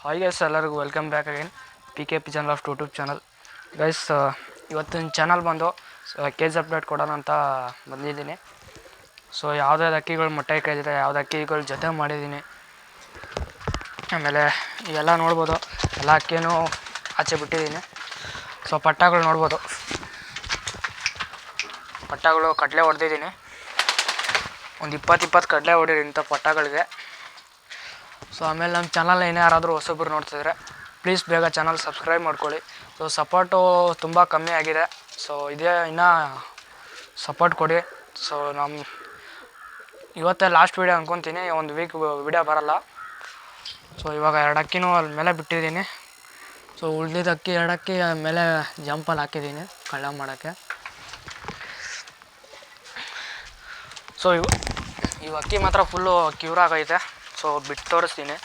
Hi guys, ಎಲ್ಲರಿಗೂ welcome back again P K P channel of YouTube channel. Guys, ಇವತ್ತಿನ channel ಬಂದು cage update ಕೊಡೋಣ ಅಂತ ಬಂದಿದ್ದೀನಿ. ಸೊ ಯಾವುದಾದ್ರು ಅಕ್ಕಿಗಳು ಮೊಟ್ಟೆ ಕಾಯ್ದಿದೆ, ಯಾವ್ದು ಅಕ್ಕಿಗಳು ಜೊತೆ ಮಾಡಿದ್ದೀನಿ. ಆಮೇಲೆ ಇವೆಲ್ಲ ನೋಡ್ಬೋದು, ಎಲ್ಲ ಅಕ್ಕಿನೂ ಆಚೆ ಬಿಟ್ಟಿದ್ದೀನಿ. ಸೊ ಪಟ್ಟಗಳು ನೋಡ್ಬೋದು, ಪಟ್ಟಗಳು ಕಡಲೆ ಹೊಡೆದಿದ್ದೀನಿ. ಒಂದು 20 ಕಡಲೆ ಹೊಡೀರಿ ಇಂಥ ಪಟ್ಟಗಳಿಗೆ. ಸೊ ಆಮೇಲೆ ನಮ್ಮ ಚಾನಲ್ ಏನೇ ಯಾರಾದರೂ ಹೊಸಬ್ರು ನೋಡ್ತಿದ್ರೆ ಪ್ಲೀಸ್ ಬೇಗ ಚಾನಲ್ ಸಬ್ಸ್ಕ್ರೈಬ್ ಮಾಡ್ಕೊಳ್ಳಿ. ಸೊ ಸಪೋರ್ಟು ತುಂಬ ಕಮ್ಮಿ ಆಗಿದೆ. ಸೊ ಇದೇ ಇನ್ನೂ ಸಪೋರ್ಟ್ ಕೊಡಿ. ಸೊ ಇವತ್ತೇ ಲಾಸ್ಟ್ ವೀಡಿಯೋ ಅಂದ್ಕೊತೀನಿ, ಒಂದು ವೀಕ್ ವೀಡಿಯೋ ಬರೋಲ್ಲ. ಸೊ ಇವಾಗ 2 ಅಕ್ಕಿನೂ ಅಲ್ಲಿ ಮೇಲೆ ಬಿಟ್ಟಿದ್ದೀನಿ. ಸೊ ಉಳಿದಿದ್ದ ಅಕ್ಕಿ 2 ಅಕ್ಕಿ ಮೇಲೆ ಜಂಪಲ್ಲಿ ಹಾಕಿದ್ದೀನಿ ಕಳ್ಳ ಮಾಡೋಕ್ಕೆ. ಸೊ ಇವು ಅಕ್ಕಿ ಮಾತ್ರ ಫುಲ್ಲು ಕ್ಯೂರ್ ಆಗೈತೆ. ಸೊ ಬಿಟ್ಟು ತೋರಿಸ್ತೀನಿ.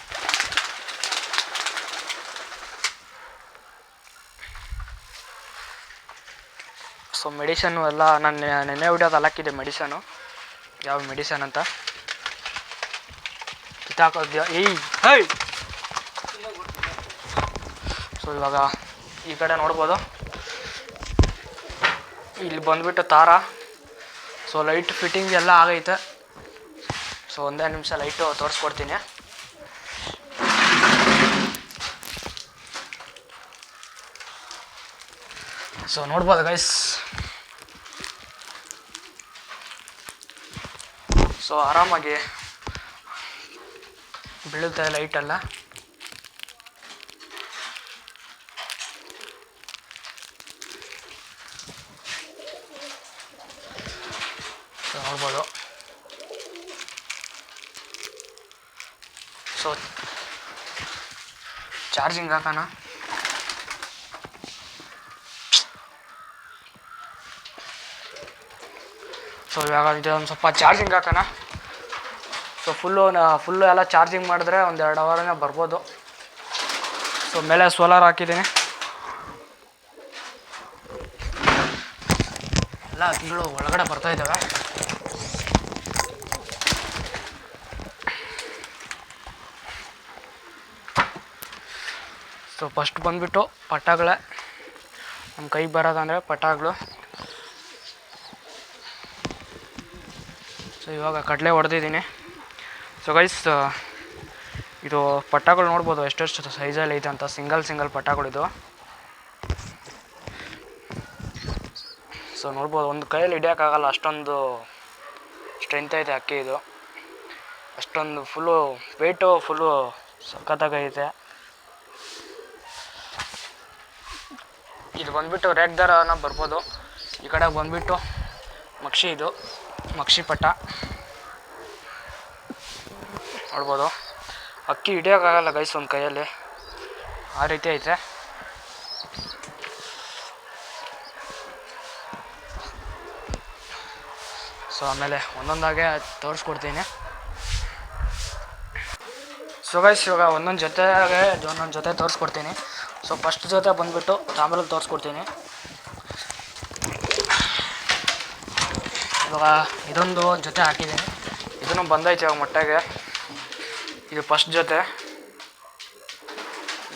ಸೊ ಮೆಡಿಸನ್ನು ಎಲ್ಲ ನಾನು ನೆನ್ನೆ ವಿಡಿಯೋದಲ್ಲಿ ಹಾಕಿದ್ದೆ ಮೆಡಿಸನು, ಯಾವ ಮೆಡಿಸನ್ ಅಂತ ಕಿತ್ತಾಕೋದ್ಯಾ ಹೈ. ಸೊ ಇವಾಗ ಈ ಕಡೆ ನೋಡ್ಬೋದು, ಇಲ್ಲಿ ಬಂದುಬಿಟ್ಟು ತಾರ. ಸೊ ಲೈಟ್ ಫಿಟ್ಟಿಂಗ್ ಎಲ್ಲ ಆಗೈತೆ. ಸೊ ಒಂದೇ ನಿಮಿಷ ಲೈಟು ತೋರಿಸ್ಕೊಡ್ತೀನಿ. ಸೊ ನೋಡ್ಬೋದು ಗೈಸ್, ಸೊ ಆರಾಮಾಗಿ ಬೀಳುತ್ತೆ ಲೈಟೆಲ್ಲ. ಸೊ ನೋಡ್ಬೋದು. ಸೊ ಚಾರ್ಜಿಂಗ್ ಹಾಕೋಣ. ಸೊ ಇವಾಗ ಒಂದು ಸ್ವಲ್ಪ ಚಾರ್ಜಿಂಗ್ ಹಾಕೋಣ. ಸೊ ಫುಲ್ಲು ಎಲ್ಲ ಚಾರ್ಜಿಂಗ್ ಮಾಡಿದ್ರೆ ಒಂದು 2 ಅವರನೇ ಬರ್ಬೋದು. ಸೊ ಮೇಲೆ ಸೋಲಾರ್ ಹಾಕಿದ್ದೀನಿ. ಎಲ್ಲ ಅಕ್ಕಿಗಳು ಒಳಗಡೆ ಬರ್ತಾಯಿದ್ದಾವೆ. ಸೊ ಫಸ್ಟ್ ಬಂದುಬಿಟ್ಟು ಪಟ್ಟಗಳೇ ನಮ್ಮ ಕೈಗೆ ಬರೋದಂದರೆ ಪಟ್ಟಗಳು. ಸೊ ಇವಾಗ ಕಡಲೆ ಹೊಡೆದಿದ್ದೀನಿ. ಸೊ ಗೈಸ್, ಇದು ಪಟ್ಟಗಳು ನೋಡ್ಬೋದು ಎಷ್ಟೆಷ್ಟು ಸೈಜಲ್ಲಿ ಐತೆ ಅಂತ. ಸಿಂಗಲ್ ಪಟ್ಟಗಳಿದು. ಸೊ ನೋಡ್ಬೋದು, ಒಂದು ಕೈಯಲ್ಲಿ ಹಿಡಿಯೋಕ್ಕಾಗಲ್ಲ, ಅಷ್ಟೊಂದು ಸ್ಟ್ರೆಂತ್ ಐತೆ ಅಕ್ಕಿ ಇದು. ಅಷ್ಟೊಂದು ಫುಲ್ಲು ವೆಯ್ಟು ಫುಲ್ಲು ಸಖತ್ತಾಗೈತೆ. ಇದು ಬಂದುಬಿಟ್ಟು ರೇಕ್ ದಾರನ ಬರ್ಬೋದು. ಈ ಕಡೆ ಬಂದುಬಿಟ್ಟು ಮಕ್ಷಿ, ಇದು ಮಕ್ಷಿ ಪಟ್ಟ ನೋಡ್ಬೋದು. ಅಕ್ಕಿ ಹಿಡಿಯೋಕ್ಕಾಗಲ್ಲ ಗೈಸ್ ಒಂದು ಕೈಯಲ್ಲಿ, ಆ ರೀತಿ ಐತೆ. ಸೊ ಆಮೇಲೆ ಒಂದೊಂದಾಗೆ ತೋರಿಸ್ಕೊಡ್ತೀನಿ. ಸೊ ಗೈಸ್, ಇವಾಗ ಒಂದೊಂದು ಜೊತೆ ತೋರಿಸ್ಕೊಡ್ತೀನಿ. ಸೊ ಫಸ್ಟ್ ಜೊತೆ ಬಂದುಬಿಟ್ಟು ತಾಮ್ರಲ್ಲಿ ತೋರಿಸ್ಕೊಡ್ತೀನಿ. ಇವಾಗ ಇದೊಂದು ಜೊತೆ ಹಾಕಿದ್ದೀನಿ, ಇದನ್ನು ಬಂದೈತೆ ಇವಾಗ ಮೊಟ್ಟೆಗೆ. ಇದು ಫಸ್ಟ್ ಜೊತೆ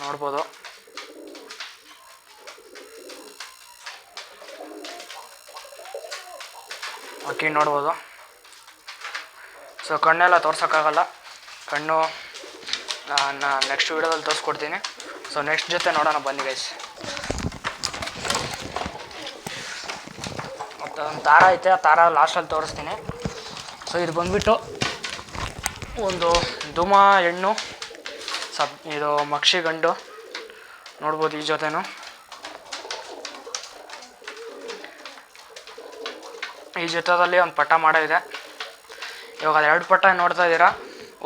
ನೋಡ್ಬೋದು. ಅಕ್ಕಿ ನೋಡ್ಬೋದು. ಸೊ ಕಣ್ಣೆಲ್ಲ ತೋರ್ಸೋಕ್ಕಾಗಲ್ಲ, ಕಣ್ಣು ನಾನು ನೆಕ್ಸ್ಟ್ ವೀಡಿಯೋದಲ್ಲಿ ತೋರಿಸ್ಕೊಡ್ತೀನಿ. ಸೊ ನೆಕ್ಸ್ಟ್ ಜೊತೆ ನೋಡೋಣ ಬನ್ನಿ ಗೈಸ್. ಮತ್ತು ಒಂದು ತಾರ ಐತೆ, ಆ ತಾರ ಲಾಸ್ಟಲ್ಲಿ ತೋರಿಸ್ತೀನಿ. ಸೊ ಇದು ಬಂದುಬಿಟ್ಟು ಒಂದು ಧೂಮ ಹೆಣ್ಣು, ಇದು ಮಕ್ಷಿ ಗಂಡು ನೋಡ್ಬೋದು. ಈ ಜೊತೆನೂ ಈ ಜೊತೆಯಲ್ಲಿ ಒಂದು ಪಟ್ಟ ಮಾಡಿದೆ. ಇವಾಗ 2 ಪಟ್ಟ ನೋಡ್ತಾ ಇದ್ದೀರಾ.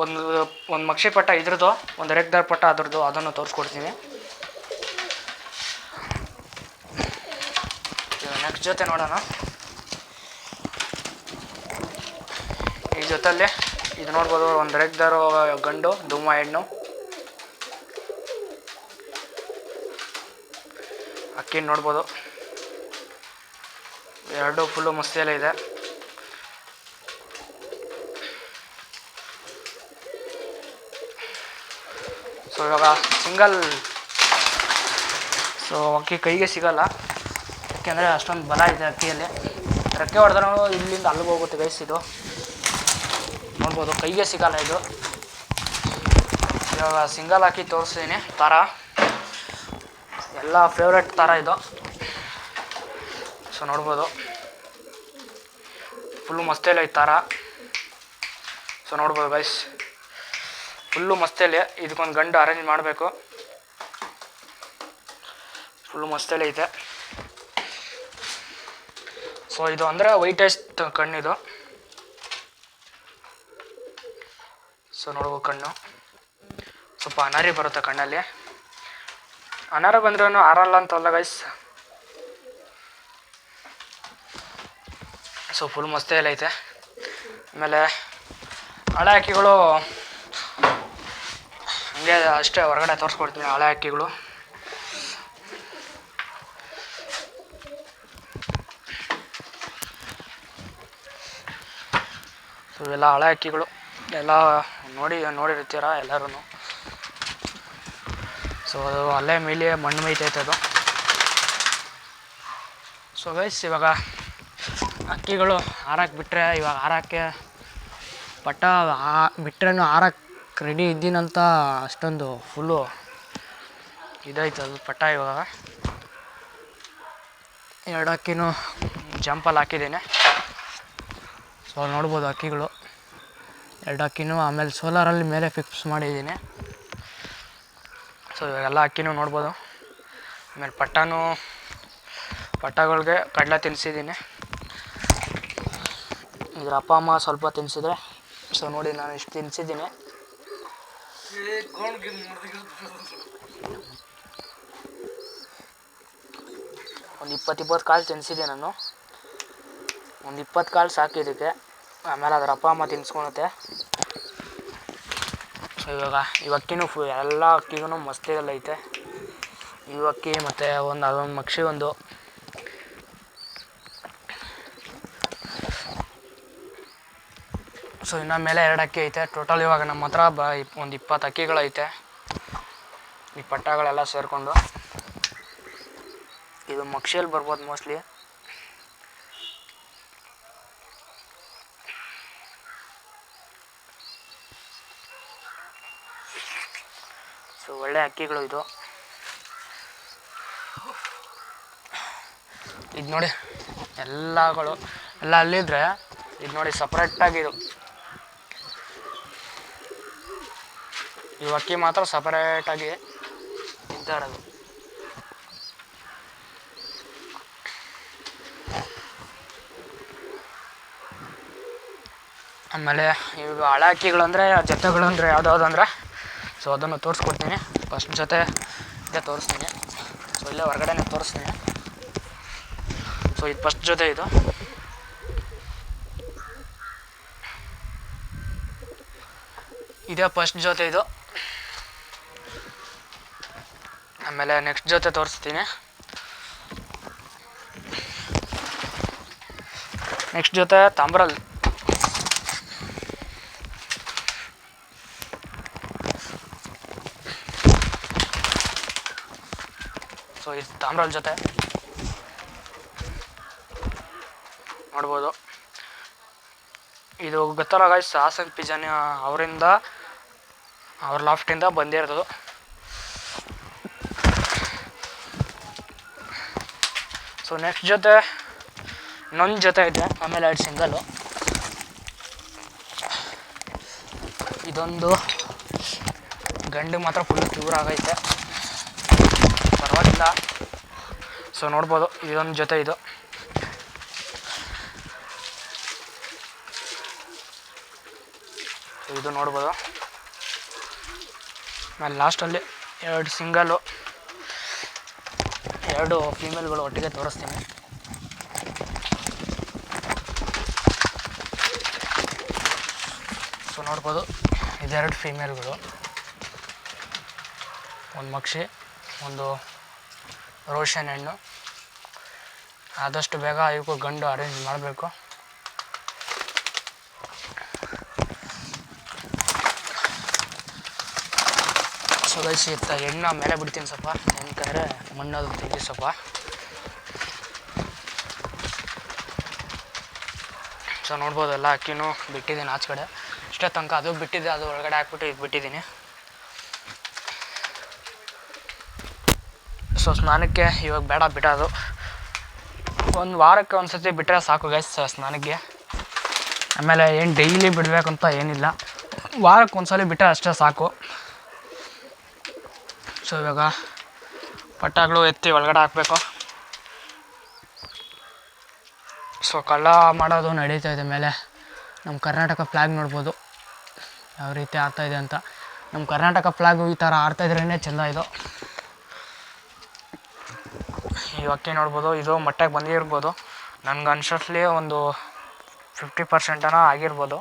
ಒಂದು ಮಕ್ಷಿ ಪಟ್ಟ ಇದ್ರದ್ದು, ಒಂದು ರೇಕ್ದಾರ್ ಪಟ್ಟ ಅದ್ರದ್ದು, ಅದನ್ನು ತೋರಿಸ್ಕೊಡ್ತೀನಿ. ನೆಕ್ಸ್ಟ್ ಜೊತೆ ನೋಡೋಣ. ಈ ಜೊತೆಯಲ್ಲಿ ಇದು ನೋಡ್ಬೋದು, ಒಂದು ರೇಕ್ದಾರು ಗಂಡು, ಧೂಮ ಹೆಣ್ಣು. ಅಕ್ಕಿ ನೋಡ್ಬೋದು, 2 ಫುಲ್ಲು ಮಸ್ತಿಯಲ್ಲೇ ಇದೆ. ಸೊ ಇವಾಗ ಸಿಂಗಲ್ ಸೊ ಅಕ್ಕಿ ಕೈಗೆ ಸಿಗಲ್ಲ, ಯಾಕೆಂದರೆ ಅಷ್ಟೊಂದು ಬಲ ಇದೆ ಅಕ್ಕಿಯಲ್ಲಿ. ರೆಕ್ಕೆ ಹೊಡೆದ್ರೂ ಇಲ್ಲಿಂದ ಅಲ್ಲಿಗೆ ಹೋಗುತ್ತೆ ಗೈಸ್. ಇದು ನೋಡ್ಬೋದು, ಕೈಗೆ ಸಿಗಲ್ಲ ಇದು. ಇವಾಗ ಸಿಂಗಲ್ ಹಾಕಿ ತೋರಿಸ್ತೀನಿ. ಥರ ಎಲ್ಲ ಫೇವ್ರೆಟ್ ಥರ ಇದು. ಸೊ ನೋಡ್ಬೋದು, ಫುಲ್ಲು ಮಸ್ತೇಲಿ ಐತೆ ಥರ. ಸೊ ನೋಡ್ಬೋದು ಗೈಸ್, ಫುಲ್ಲು ಮಸ್ತೇಲಿ. ಇದಕ್ಕೊಂದು ಗಂಡು ಅರೇಂಜ್ ಮಾಡಬೇಕು. ಫುಲ್ಲು ಮಸ್ತೇಲಿ ಐತೆ. ಸೊ ಇದು ಅಂದರೆ ವೈಟೆಸ್ಟ್ ಕಣ್ಣಿದು. ಸೊ ನೋಡ್ಬೋದು ಕಣ್ಣು ಸ್ವಲ್ಪ ಅನಾರಿ ಬರುತ್ತೆ ಕಣ್ಣಲ್ಲಿ. ಅನಾರ ಬಂದ್ರೂ ಆರಲ್ಲ ಅಂತಲ್ಲ ಗೈಸ್. ಸೊ ಫುಲ್ ಮಸ್ತೇಲಿ ಐತೆ. ಆಮೇಲೆ ಹಳೆ ಅಕ್ಕಿಗಳು ಹಂಗೆ ಅಷ್ಟೇ ಹೊರಗಡೆ ತೋರಿಸ್ಕೊಡ್ತೀನಿ. ಹಳೆ ಅಕ್ಕಿಗಳು ಸೊ ಇವೆಲ್ಲ ಹಳೆ ಅಕ್ಕಿಗಳು, ಎಲ್ಲ ನೋಡಿರ್ತೀರ ಎಲ್ಲರೂ. ಸೊ ಅದು ಅಲ್ಲೇ ಮೇಲೆ ಮಣ್ಣು ಮೇಯ್ತೈತೆ ಅದು. ಸೊ ಗೈಸ್, ಇವಾಗ ಅಕ್ಕಿಗಳು ಹಾರಕ್ಕೆ ಬಿಟ್ಟರೆ, ಇವಾಗ ಹಾರಕ್ಕೆ ಪಟ್ಟ ಬಿಟ್ರೇನು ಹಾರಕ್ಕೆ ರೆಡಿ ಇದ್ದೀನಂತ ಅಷ್ಟೊಂದು ಫುಲ್ಲು ಇದೈತೆ ಅದು ಪಟ್ಟ. ಇವಾಗ 2 ಅಕ್ಕಿನೂ ಜಂಪಲ್ಲಿ ಹಾಕಿದ್ದೀನಿ. ಸೊ ನೋಡ್ಬೋದು ಅಕ್ಕಿಗಳು 2 ಅಕ್ಕಿನೂ. ಆಮೇಲೆ ಸೋಲಾರಲ್ಲಿ ಮೇಲೆ ಫಿಕ್ಸ್ ಮಾಡಿದ್ದೀನಿ. ಸೊ ಇವಾಗೆಲ್ಲ ಅಕ್ಕಿನೂ ನೋಡ್ಬೋದು. ಆಮೇಲೆ ಪಟ್ಟಗಳಿಗೆ ಕಡಲೆ ತಿನ್ನಿಸಿದ್ದೀನಿ. ಇದ್ರ ಅಪ್ಪ ಅಮ್ಮ ಸ್ವಲ್ಪ ತಿನ್ನಿಸಿದ್ರೆ. ಸೊ ನೋಡಿ, ನಾನು ಇಷ್ಟು ತಿನ್ನಿಸಿದ್ದೀನಿ. ಒಂದು 20 ಕಾಳು ತಿನ್ನಿಸಿದ್ದೆ ನಾನು. ಒಂದು 20 ಕಾಳು ಸಾಕಿದ್ದಕ್ಕೆ. ಆಮೇಲೆ ಅದ್ರ ಅಪ್ಪ ಅಮ್ಮ ತಿನ್ನಿಸ್ಕೊಳುತ್ತೆ. ಸೊ ಇವಾಗ ಅಕ್ಕಿನೂ ಎಲ್ಲ ಅಕ್ಕಿಗೂ ಮಸ್ತಿಗೆಲ್ಲ ಐತೆ. ಅಕ್ಕಿ ಮತ್ತು ಅದೊಂದು ಮಕ್ಷಿ ಒಂದು. ಸೊ ಇನ್ನು ಮೇಲೆ 2 ಅಕ್ಕಿ ಐತೆ. ಟೋಟಲ್ ಇವಾಗ ನಮ್ಮ ಹತ್ರ ಒಂದು 20 ಅಕ್ಕಿಗಳೈತೆ, ಈ ಪಟ್ಟಗಳೆಲ್ಲ ಸೇರಿಕೊಂಡು. ಇದು ಮಕ್ಷಿಯಲ್ಲಿ ಬರ್ಬೋದು ಮೋಸ್ಟ್ಲಿ. ಸೊ ಒಳ್ಳೆ ಅಕ್ಕಿಗಳು ಇದು. ಇದು ನೋಡಿ, ಎಲ್ಲ ಅಲ್ಲಿದ್ರೆ ಇದು ನೋಡಿ ಸಪ್ರೇಟಾಗಿದು. ಅಕ್ಕಿ ಮಾತ್ರ ಸಪರೇಟಾಗಿ ಇದ್ದ ಇರೋದು. ಆಮೇಲೆ ಇವಾಗ ಹಳೆ ಅಕ್ಕಿಗಳು ಅಂದರೆ ಜೊತೆಗಳು ಅಂದರೆ ಯಾವುದಂದ್ರೆ, ಸೊ ಅದನ್ನು ತೋರಿಸ್ಕೊಡ್ತೀನಿ. ಫಸ್ಟ್ ಜೊತೆ ಇದೇ ತೋರಿಸ್ತೀನಿ. ಸೊ ಇಲ್ಲೇ ಹೊರಗಡೆನೇ ತೋರಿಸ್ತೀನಿ. ಸೊ ಇದು ಫಸ್ಟ್ ಜೊತೆ ಇದು. ಇದೇ ಫಸ್ಟ್ ಜೊತೆ ಇದು. ಆಮೇಲೆ ನೆಕ್ಸ್ಟ್ ಜೊತೆ ತೋರಿಸ್ತೀನಿ. ನೆಕ್ಸ್ಟ್ ಜೊತೆ ತಾಮ್ರಲ್ಲಿ. ಸೊ ಇದು ತಾಮ್ರಲ್ಲಿ ಜೊತೆ ನೋಡ್ಬೋದು. ಇದು ಗೊತ್ತಲ್ಲ ಗೈಸ್, ಹಾಸನ್ ಪಿಜನ್ ಅವ್ರ ಲಾಫ್ಟಿಂದ ಬಂದಿರೋದು. ಸೊ ನೆಕ್ಸ್ಟ್ ಜೊತೆ ಇನ್ನೊಂದು ಜೊತೆ ಐತೆ. ಆಮೇಲೆ 2 ಸಿಂಗಲ್ಲು. ಇದೊಂದು ಗಂಡು ಮಾತ್ರ ಫುಲ್ ಪ್ಯೂರ್ ಆಗೈತೆ, ಪರವಾಗಿಲ್ಲ. ಸೊ ನೋಡ್ಬೋದು, ಇದೊಂದು ಜೊತೆ ಇದು. ಇದು ನೋಡ್ಬೋದು. ಆಮೇಲೆ ಲಾಸ್ಟಲ್ಲಿ 2 ಸಿಂಗಲ್ಲು, 2 ಫೀಮೇಲ್ಗಳು ಒಟ್ಟಿಗೆ ತೋರಿಸ್ತೀನಿ. ಸೊ ನೋಡ್ಬೋದು, ಇದೆರಡು ಫೀಮೇಲ್ಗಳು, ಒಂದು ಮಕ್ಷಿ, ಒಂದು ರೋಷನ್ ಹೆಣ್ಣು. ಆದಷ್ಟು ಬೇಗ ಇವಕ್ಕೂ ಗಂಡು ಅರೇಂಜ್ ಮಾಡಬೇಕು. ಸೊ ಗೈಸ್ ಎಣ್ಣೆ ಮೇಲೆ ಬಿಡ್ತೀನಿ ಸ್ವಲ್ಪ, ಏನಕ್ಕಂದರೆ ಮಣ್ಣದು ತೆಗಿ ಸ್ವಲ್ಪ. ಸೊ ನೋಡ್ಬೋದು ಎಲ್ಲ ಅಕ್ಕಿನೂ ಬಿಟ್ಟಿದ್ದೀನಿ ಆಚೆ ಕಡೆ, ಇಷ್ಟೇ ತನಕ ಅದು ಬಿಟ್ಟಿದ್ದೆ, ಅದು ಒಳಗಡೆ ಹಾಕ್ಬಿಟ್ಟು ಇದು ಬಿಟ್ಟಿದ್ದೀನಿ. ಸೊ ಸ್ನಾನಕ್ಕೆ ಇವಾಗ ಬೇಡ ಬಿಡೋದು, ಒಂದು ವಾರಕ್ಕೆ ಒಂದು ಸತಿ ಬಿಟ್ಟರೆ ಸಾಕು ಗೈಸ್ ಸ್ನಾನಕ್ಕೆ. ಆಮೇಲೆ ಏನು ಡೈಲಿ ಬಿಡಬೇಕಂತ ಏನಿಲ್ಲ, ವಾರಕ್ಕೆ ಒಂದು ಸಲ ಬಿಟ್ಟರೆ ಅಷ್ಟೇ ಸಾಕು. ಸೊ ಇವಾಗ ಪಟ್ಟಾಗಳು ಎತ್ತಿ ಒಳಗಡೆ ಹಾಕಬೇಕು. ಸೊ ಕಳ್ಳ ಮಾಡೋದು ನಡೀತಾ ಇದೆ ಮೇಲೆ. ನಮ್ಮ ಕರ್ನಾಟಕ ಫ್ಲ್ಯಾಗ್ ನೋಡ್ಬೋದು ಯಾವ ರೀತಿ ಆಗ್ತಾಯಿದೆ ಅಂತ. ನಮ್ಮ ಕರ್ನಾಟಕ ಫ್ಲ್ಯಾಗು ಈ ಥರ ಆಡ್ತಾಯಿದ್ರೇ ಚೆಂದ. ಇದು ಈ ಅಕ್ಕಿ ನೋಡ್ಬೋದು, ಇದು ಮೊಟ್ಟೆಗೆ ಬಂದಿರ್ಬೋದು. ನನಗೆ ಅನ್ಸೋಟ್ಲಿ ಒಂದು 50% ಆಗಿರ್ಬೋದು.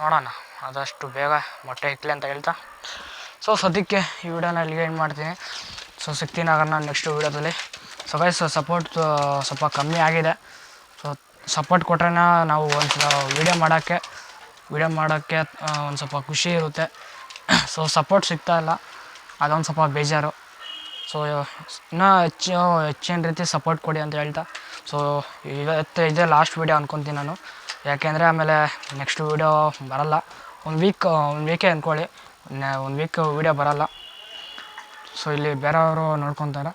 ನೋಡೋಣ ಆದಷ್ಟು ಬೇಗ ಮೊಟ್ಟೆ ಇಕ್ಕಲಿ ಅಂತ ಹೇಳ್ತಾ. ಸೊ ಸದ್ಯಕ್ಕೆ ಈ ವಿಡಿಯೋನ ಇಲ್ಲಿಗೆ ಏನು ಮಾಡ್ತೀನಿ. ಸೊ ಸಿಗ್ತೀನಿ ಆಗ ನಾನು ನೆಕ್ಸ್ಟ್ ವೀಡಿಯೋದಲ್ಲಿ. ಸೊ ಗೈಸ್ ಸಪೋರ್ಟ್ ಸ್ವಲ್ಪ ಕಮ್ಮಿ ಆಗಿದೆ. ಸೊ ಸಪೋರ್ಟ್ ಕೊಟ್ರೆ ನಾವು ಒಂದು ವೀಡಿಯೋ ಮಾಡೋಕ್ಕೆ ಒಂದು ಸ್ವಲ್ಪ ಖುಷಿ ಇರುತ್ತೆ. ಸೊ ಸಪೋರ್ಟ್ ಸಿಗ್ತಾಯಿಲ್ಲ, ಅದೊಂದು ಸ್ವಲ್ಪ ಬೇಜಾರು. ಸೊ ಇನ್ನೂ ಹೆಚ್ಚಿನ ರೀತಿ ಸಪೋರ್ಟ್ ಕೊಡಿ ಅಂತ ಹೇಳ್ತಾ. ಸೊ ಇವತ್ತು ಇದೇ ಲಾಸ್ಟ್ ವೀಡಿಯೋ ಅಂದ್ಕೊತೀನಿ ನಾನು, ಯಾಕೆಂದರೆ ಆಮೇಲೆ ನೆಕ್ಸ್ಟ್ ವೀಡಿಯೋ ಬರೋಲ್ಲ. ಒಂದು ವೀಕೇ ಅಂದ್ಕೊಳ್ಳಿ, ಒಂದು ವೀಕ್ ವೀಡಿಯೋ ಬರೋಲ್ಲ. ಸೊ ಇಲ್ಲಿ ಬೇರೆಯವರು ನೋಡ್ಕೊತಾರೆ.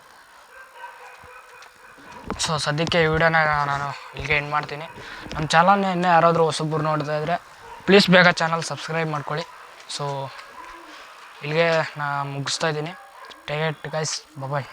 ಸೊ ಸದ್ಯಕ್ಕೆ ಈ ವಿಡಿಯೋನ ನಾನು ಇಲ್ಲಿಗೆ ಎಂಡ್ ಮಾಡ್ತೀನಿ. ನಮ್ಮ ಚಾನಲ್ನ ಇನ್ನೂ ಯಾರಾದರೂ ಹೊಸಬ್ರು ನೋಡ್ತಾ ಇದ್ದರೆ ಪ್ಲೀಸ್ ಬೇಗ ಚಾನಲ್ ಸಬ್ಸ್ಕ್ರೈಬ್ ಮಾಡ್ಕೊಳ್ಳಿ. ಸೊ ಇಲ್ಲಿಗೆ ನಾನು ಮುಗಿಸ್ತಾ ಇದ್ದೀನಿ. Take it guys, bye.